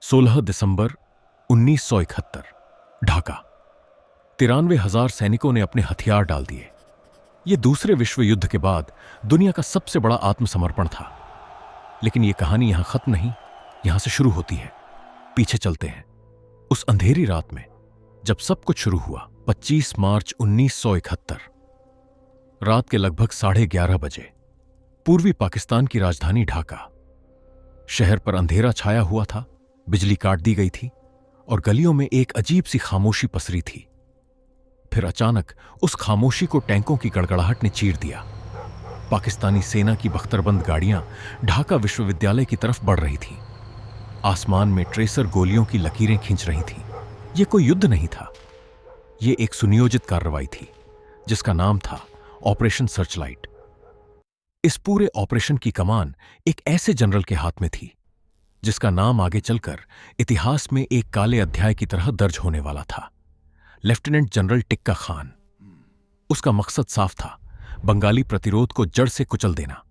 16 दिसंबर 1971 ढाका। 93,000 सैनिकों ने अपने हथियार डाल दिए। यह दूसरे विश्व युद्ध के बाद दुनिया का सबसे बड़ा आत्मसमर्पण था। लेकिन यह कहानी यहां खत्म नहीं, यहां से शुरू होती है। पीछे चलते हैं उस अंधेरी रात में जब सब कुछ शुरू हुआ। 25 मार्च 1971 रात के लगभग 11:30 बजे पूर्वी पाकिस्तान की राजधानी ढाका। शहर पर अंधेरा छाया हुआ था, बिजली काट दी गई थी और गलियों में एक अजीब सी खामोशी पसरी थी। फिर अचानक उस खामोशी को टैंकों की गड़गड़ाहट ने चीर दिया। पाकिस्तानी सेना की बख्तरबंद गाड़ियां ढाका विश्वविद्यालय की तरफ बढ़ रही थीं। आसमान में ट्रेसर गोलियों की लकीरें खींच रही थीं। यह कोई युद्ध नहीं था, यह एक सुनियोजित कार्रवाई थी जिसका नाम था ऑपरेशन सर्चलाइट। इस पूरे ऑपरेशन की कमान एक ऐसे जनरल के हाथ में थी जिसका नाम आगे चलकर इतिहास में एक काले अध्याय की तरह दर्ज होने वाला था, लेफ्टिनेंट जनरल टिक्का खान। उसका मकसद साफ था, बंगाली प्रतिरोध को जड़ से कुचल देना,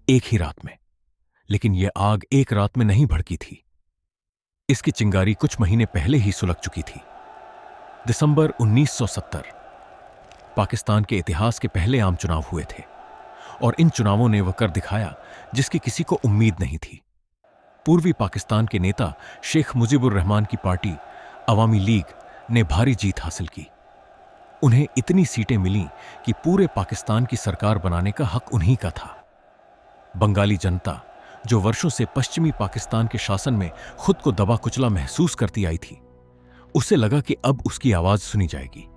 एक ही रात में। लेकिन यह आग एक रात में नहीं भड़की थी। इसकी चिंगारी कुछ महीने पहले ही सुलग चुकी थी। दिसंबर 1970 पाकिस्तान के इतिहास के पहले आम चुनाव हुए थे और इन चुनावों ने वह कर दिखाया जिसकी किसी को उम्मीद नहीं थी। पूर्वी पाकिस्तान के नेता शेख मुजीबुर रहमान की पार्टी अवामी लीग ने भारी जीत हासिल की। उन्हें इतनी सीटें मिलीं कि पूरे पाकिस्तान की सरकार बनाने का हक उन्हीं का था। बंगाली जनता, जो वर्षों से पश्चिमी पाकिस्तान के शासन में खुद को दबा कुचला महसूस करती आई थी, उसे लगा कि अब उसकी आवाज सुनी जाएगी।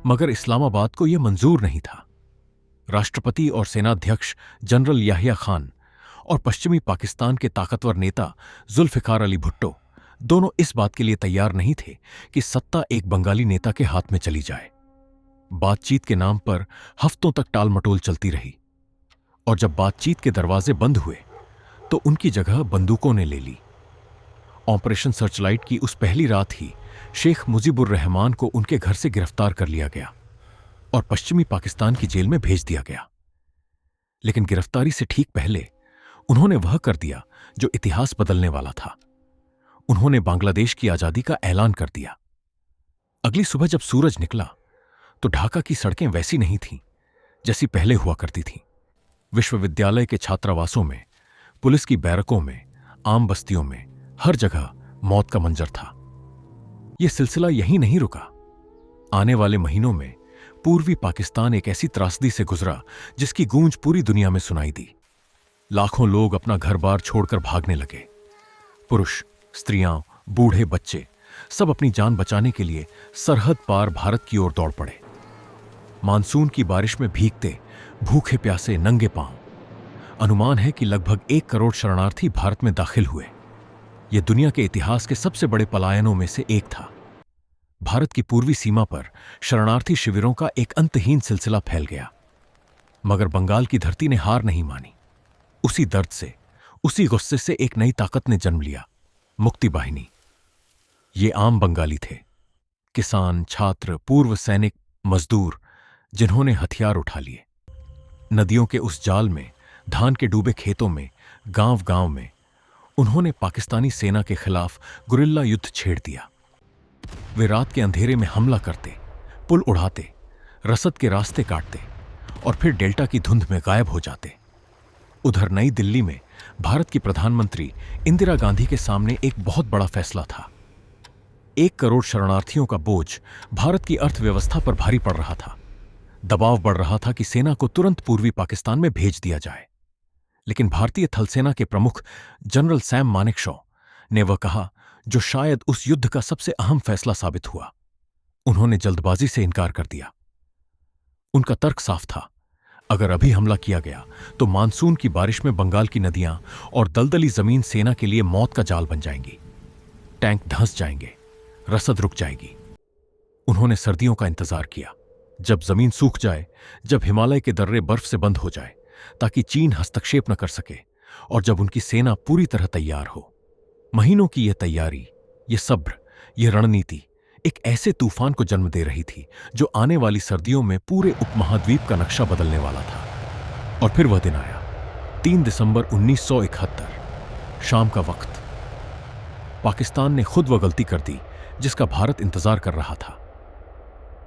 मगर इस्लामाबाद को यह मंजूर नहीं था। राष्ट्रपति और सेनाध्यक्ष जनरल याहिया खान और पश्चिमी पाकिस्तान के ताकतवर नेता जुल्फिकार अली भुट्टो दोनों इस बात के लिए तैयार नहीं थे कि सत्ता एक बंगाली नेता के हाथ में चली जाए। बातचीत के नाम पर हफ्तों तक टालमटोल चलती रही और जब बातचीत के दरवाजे बंद हुए तो उनकी जगह बंदूकों ने ले ली। ऑपरेशन सर्चलाइट की उस पहली रात ही शेख मुजीबुर रहमान को उनके घर से गिरफ्तार कर लिया गया और पश्चिमी पाकिस्तान की जेल में भेज दिया गया। लेकिन गिरफ्तारी से ठीक पहले उन्होंने वह कर दिया जो इतिहास बदलने वाला था। उन्होंने बांग्लादेश की आजादी का ऐलान कर दिया। अगली सुबह जब सूरज निकला तो ढाका की सड़कें वैसी नहीं थीं जैसी पहले हुआ करती थीं। विश्वविद्यालय के छात्रावासों में, पुलिस की बैरकों में, आम बस्तियों में, हर जगह मौत का मंजर था। यह सिलसिला यहीं नहीं रुका। आने वाले महीनों में पूर्वी पाकिस्तान एक ऐसी त्रासदी से गुजरा जिसकी गूंज पूरी दुनिया में सुनाई दी। लाखों लोग अपना घर-बार छोड़कर भागने लगे। पुरुष, स्त्रियां, बूढ़े, बच्चे सब अपनी जान बचाने के लिए सरहद पार भारत की ओर दौड़ पड़े। मानसून की बारिश में भीगते, भूखे प्यासे, नंगे पांव। अनुमान है कि लगभग 1 करोड़ शरणार्थी भारत में दाखिल हुए। यह दुनिया के इतिहास के सबसे बड़े पलायनों में से एक था। भारत की पूर्वी सीमा पर शरणार्थी शिविरों का एक अंतहीन सिलसिला फैल गया। मगर बंगाल की धरती ने हार नहीं मानी। उसी दर्द से, उसी गुस्से से एक नई ताकत ने जन्म लिया, मुक्ति बाहिनी। ये आम बंगाली थे, किसान, छात्र, पूर्व सैनिक, मजदूर, जिन्होंने हथियार उठा लिए। नदियों के उस जाल में, धान के डूबे खेतों में, गांव-गांव में उन्होंने पाकिस्तानी सेना के खिलाफ गुरिल्ला युद्ध छेड़ दिया। वे रात के अंधेरे में हमला करते, पुल उड़ाते, रसद के रास्ते काटते और फिर डेल्टा की धुंध में गायब हो जाते। उधर नई दिल्ली में भारत की प्रधानमंत्री इंदिरा गांधी के सामने एक बहुत बड़ा फैसला था। 1 करोड़ शरणार्थियों का बोझ भारत की अर्थव्यवस्था पर भारी पड़ रहा था। दबाव बढ़ रहा था कि सेना को तुरंत पूर्वी पाकिस्तान में भेज दिया जाए। लेकिन भारतीय थलसेना के प्रमुख जनरल सैम मानेकशॉ ने वह कहा जो शायद उस युद्ध का सबसे अहम फैसला साबित हुआ। उन्होंने जल्दबाजी से इनकार कर दिया। उनका तर्क साफ था, अगर अभी हमला किया गया तो मानसून की बारिश में बंगाल की नदियां और दलदली जमीन सेना के लिए मौत का जाल बन जाएंगी। टैंक धंस जाएंगे, रसद रुक जाएगी। उन्होंने सर्दियों का इंतजार किया, जब जमीन सूख जाए, जब हिमालय के दर्रे बर्फ से बंद हो जाए, ताकि चीन हस्तक्षेप न कर सके, और जब उनकी सेना पूरी तरह तैयार हो। महीनों की यह तैयारी, यह सब्र, यह रणनीति एक ऐसे तूफान को जन्म दे रही थी जो आने वाली सर्दियों में पूरे उपमहाद्वीप का नक्शा बदलने वाला था। और फिर वह दिन आया, 3 दिसंबर 1971, शाम का वक्त। पाकिस्तान ने खुद वह गलती कर दी जिसका भारत इंतजार कर रहा था।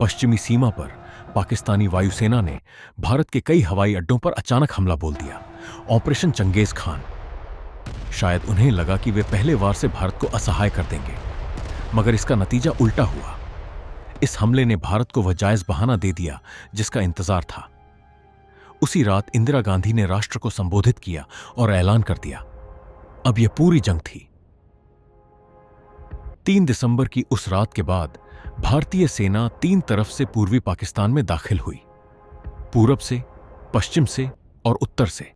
पश्चिमी सीमा पर पाकिस्तानी वायुसेना ने भारत के कई हवाई अड्डों पर अचानक हमला बोल दिया, ऑपरेशन चंगेज खान। शायद उन्हें लगा कि वे पहले वार से भारत को असहाय कर देंगे, मगर इसका नतीजा उल्टा हुआ। इस हमले ने भारत को वह जायज बहाना दे दिया जिसका इंतजार था। उसी रात इंदिरा गांधी ने राष्ट्र को संबोधित किया और ऐलान कर दिया, अब यह पूरी जंग थी। 3 दिसंबर की उस रात के बाद भारतीय सेना 3 तरफ से पूर्वी पाकिस्तान में दाखिल हुई, पूरब से, पश्चिम से और उत्तर से।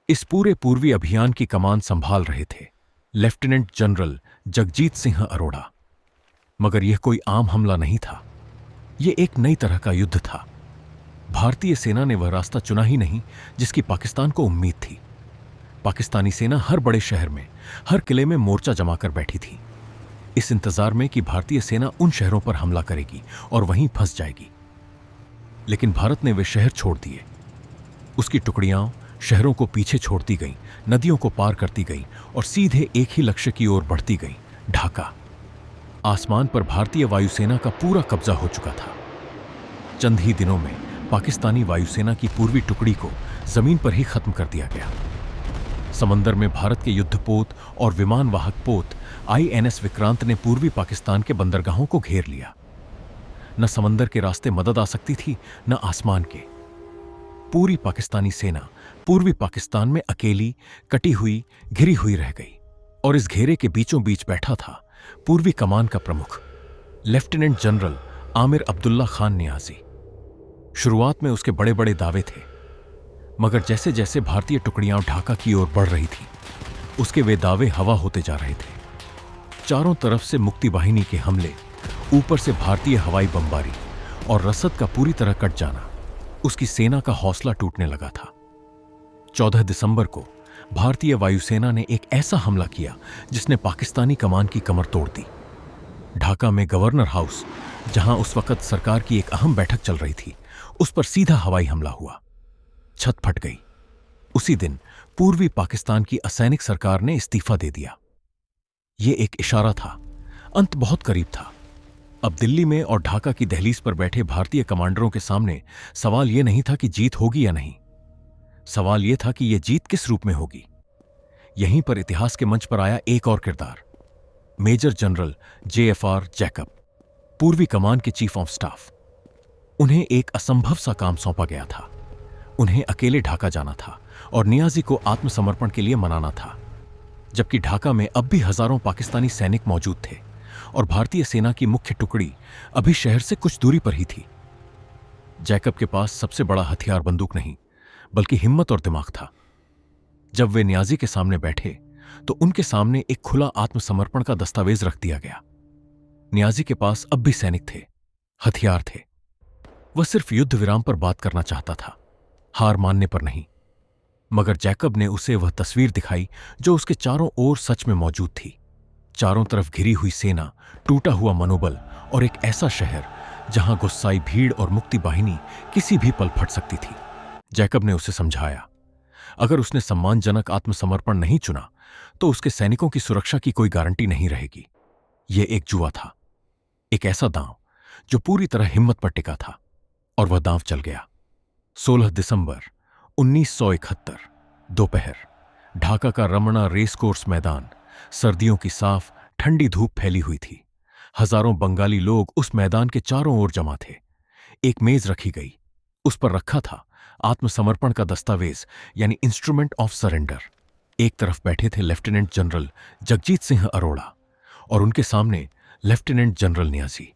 इस पूरे पूर्वी अभियान की कमान संभाल रहे थे लेफ्टिनेंट जनरल जगजीत सिंह अरोड़ा। मगर यह कोई आम हमला नहीं था, यह एक नई तरह का युद्ध था। भारतीय सेना ने वह रास्ता चुना ही नहीं जिसकी पाकिस्तान को उम्मीद थी। पाकिस्तानी सेना हर बड़े शहर में, हर किले में मोर्चा जमाकर बैठी थी, इस इंतजार में कि भारतीय सेना उन शहरों पर हमला करेगी और वहीं फंस जाएगी। लेकिन भारत ने वे शहर छोड़ दिए। उसकी टुकड़ियां शहरों को पीछे छोड़ती गईं, नदियों को पार करती गईं और सीधे एक ही लक्ष्य की ओर बढ़ती गईं, ढाका। आसमान पर भारतीय वायुसेना का पूरा कब्जा हो चुका था। चंद ही दिनों में पाकिस्तानी वायुसेना की पूर्वी टुकड़ी को जमीन पर ही खत्म कर दिया गया। समंदर में भारत के युद्धपोत और विमानवाहक पोत INS विक्रांत ने पूर्वी पाकिस्तान के बंदरगाहों को घेर लिया। न समंदर के रास्ते मदद आ सकती थी, न आसमान के। पूरी पाकिस्तानी सेना पूर्वी पाकिस्तान में अकेली, कटी हुई, घिरी हुई रह गई। और इस घेरे के बीचों बीच बैठा था पूर्वी कमान का प्रमुख लेफ्टिनेंट जनरल आमिर अब्दुल्ला खान नियाजी। शुरुआत में उसके बड़े बड़े दावे थे, मगर जैसे जैसे भारतीय टुकड़ियां ढाका की ओर बढ़ रही थी, उसके वे दावे हवा होते जा रहे थे। चारों तरफ से मुक्ति वाहिनी के हमले, ऊपर से भारतीय हवाई बमबारी और रसद का पूरी तरह कट जाना, उसकी सेना का हौसला टूटने लगा था। 14 दिसंबर को भारतीय वायुसेना ने एक ऐसा हमला किया जिसने पाकिस्तानी कमान की कमर तोड़ दी। ढाका में गवर्नर हाउस, जहां उस वक्त सरकार की एक अहम बैठक चल रही थी, उस पर सीधा हवाई हमला हुआ। छत फट गई। उसी दिन पूर्वी पाकिस्तान की असैनिक सरकार ने इस्तीफा दे दिया। यह एक इशारा था, अंत बहुत करीब था। अब दिल्ली में और ढाका की दहलीज पर बैठे भारतीय कमांडरों के सामने सवाल यह नहीं था कि जीत होगी या नहीं, सवाल यह था कि यह जीत किस रूप में होगी। यहीं पर इतिहास के मंच पर आया एक और किरदार, मेजर जनरल JFR जैकब, पूर्वी कमान के चीफ ऑफ स्टाफ। उन्हें एक असंभव सा काम सौंपा गया था। उन्हें अकेले ढाका जाना था और नियाजी को आत्मसमर्पण के लिए मनाना था, जबकि ढाका में अब भी हजारों पाकिस्तानी सैनिक मौजूद थे और भारतीय सेना की मुख्य टुकड़ी अभी शहर से कुछ दूरी पर ही थी। जैकब के पास सबसे बड़ा हथियार बंदूक नहीं, बल्कि हिम्मत और दिमाग था। जब वे नियाजी के सामने बैठे तो उनके सामने एक खुला आत्मसमर्पण का दस्तावेज रख दिया गया। नियाजी के पास अब भी सैनिक थे, हथियार थे। वह सिर्फ युद्ध विराम पर बात करना चाहता था, हार मानने पर नहीं। मगर जैकब ने उसे वह तस्वीर दिखाई जो उसके चारों ओर सच में मौजूद थी। चारों तरफ घिरी हुई सेना, टूटा हुआ मनोबल और एक ऐसा शहर जहां गुस्साई भीड़ और मुक्ति वाहिनी किसी भी पल फट सकती थी। जैकब ने उसे समझाया, अगर उसने सम्मानजनक आत्मसमर्पण नहीं चुना तो उसके सैनिकों की सुरक्षा की कोई गारंटी नहीं रहेगी। यह एक जुआ था, एक ऐसा दांव जो पूरी तरह हिम्मत पर टिका था, और वह दांव चल गया। 16 दिसंबर 1971 दोपहर, ढाका का रमणा रेस कोर्स मैदान, सर्दियों की साफ ठंडी धूप फैली हुई थी। हजारों बंगाली लोग उस मैदान के चारों ओर जमा थे। एक मेज रखी गई, उस पर रखा था आत्मसमर्पण का दस्तावेज, यानी इंस्ट्रूमेंट ऑफ सरेंडर। एक तरफ बैठे थे लेफ्टिनेंट जनरल जगजीत सिंह अरोड़ा और उनके सामने लेफ्टिनेंट जनरल नियाजी।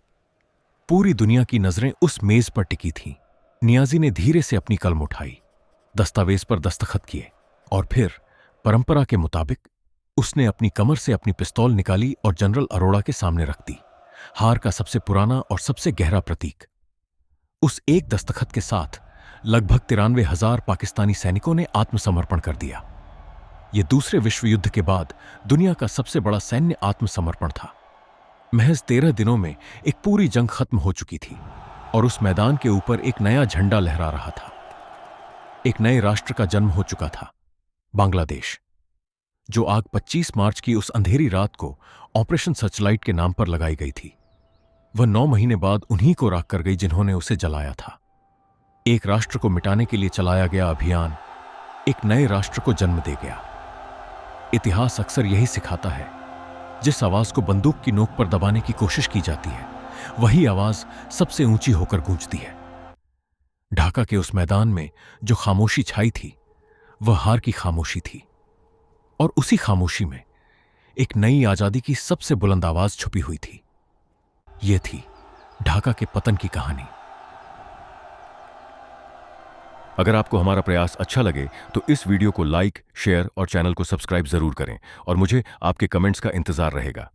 पूरी दुनिया की नजरें उस मेज पर टिकी थीं। नियाजी ने धीरे से अपनी कलम उठाई, दस्तावेज पर दस्तखत किए और फिर परंपरा के मुताबिक उसने अपनी कमर से अपनी पिस्तौल निकाली और जनरल अरोड़ा के सामने रख दी, हार का सबसे पुराना और सबसे गहरा प्रतीक। उस एक दस्तखत के साथ लगभग 93,000 पाकिस्तानी सैनिकों ने आत्मसमर्पण कर दिया। यह दूसरे विश्व युद्ध के बाद दुनिया का सबसे बड़ा सैन्य आत्मसमर्पण था। महज 13 दिनों में एक पूरी जंग खत्म हो चुकी थी और उस मैदान के ऊपर एक नया झंडा लहरा रहा था। एक नए राष्ट्र का जन्म हो चुका था, बांग्लादेश, जो आग 25 मार्च की उस अंधेरी रात को ऑपरेशन सर्चलाइट के नाम पर लगाई गई थी, वह 9 महीने बाद उन्हीं को राख कर गई जिन्होंने उसे जलाया था। एक राष्ट्र को मिटाने के लिए चलाया गया अभियान एक नए राष्ट्र को जन्म दे गया। इतिहास अक्सर यही सिखाता है, जिस आवाज को बंदूक की नोक पर दबाने की कोशिश की जाती है, वही आवाज सबसे ऊंची होकर गूंजती है। ढाका के उस मैदान में जो खामोशी छाई थी, वह हार की खामोशी थी, और उसी खामोशी में एक नई आजादी की सबसे बुलंद आवाज छुपी हुई थी। यह थी ढाका के पतन की कहानी। अगर आपको हमारा प्रयास अच्छा लगे तो इस वीडियो को लाइक, शेयर और चैनल को सब्सक्राइब जरूर करें और मुझे आपके कमेंट्स का इंतजार रहेगा।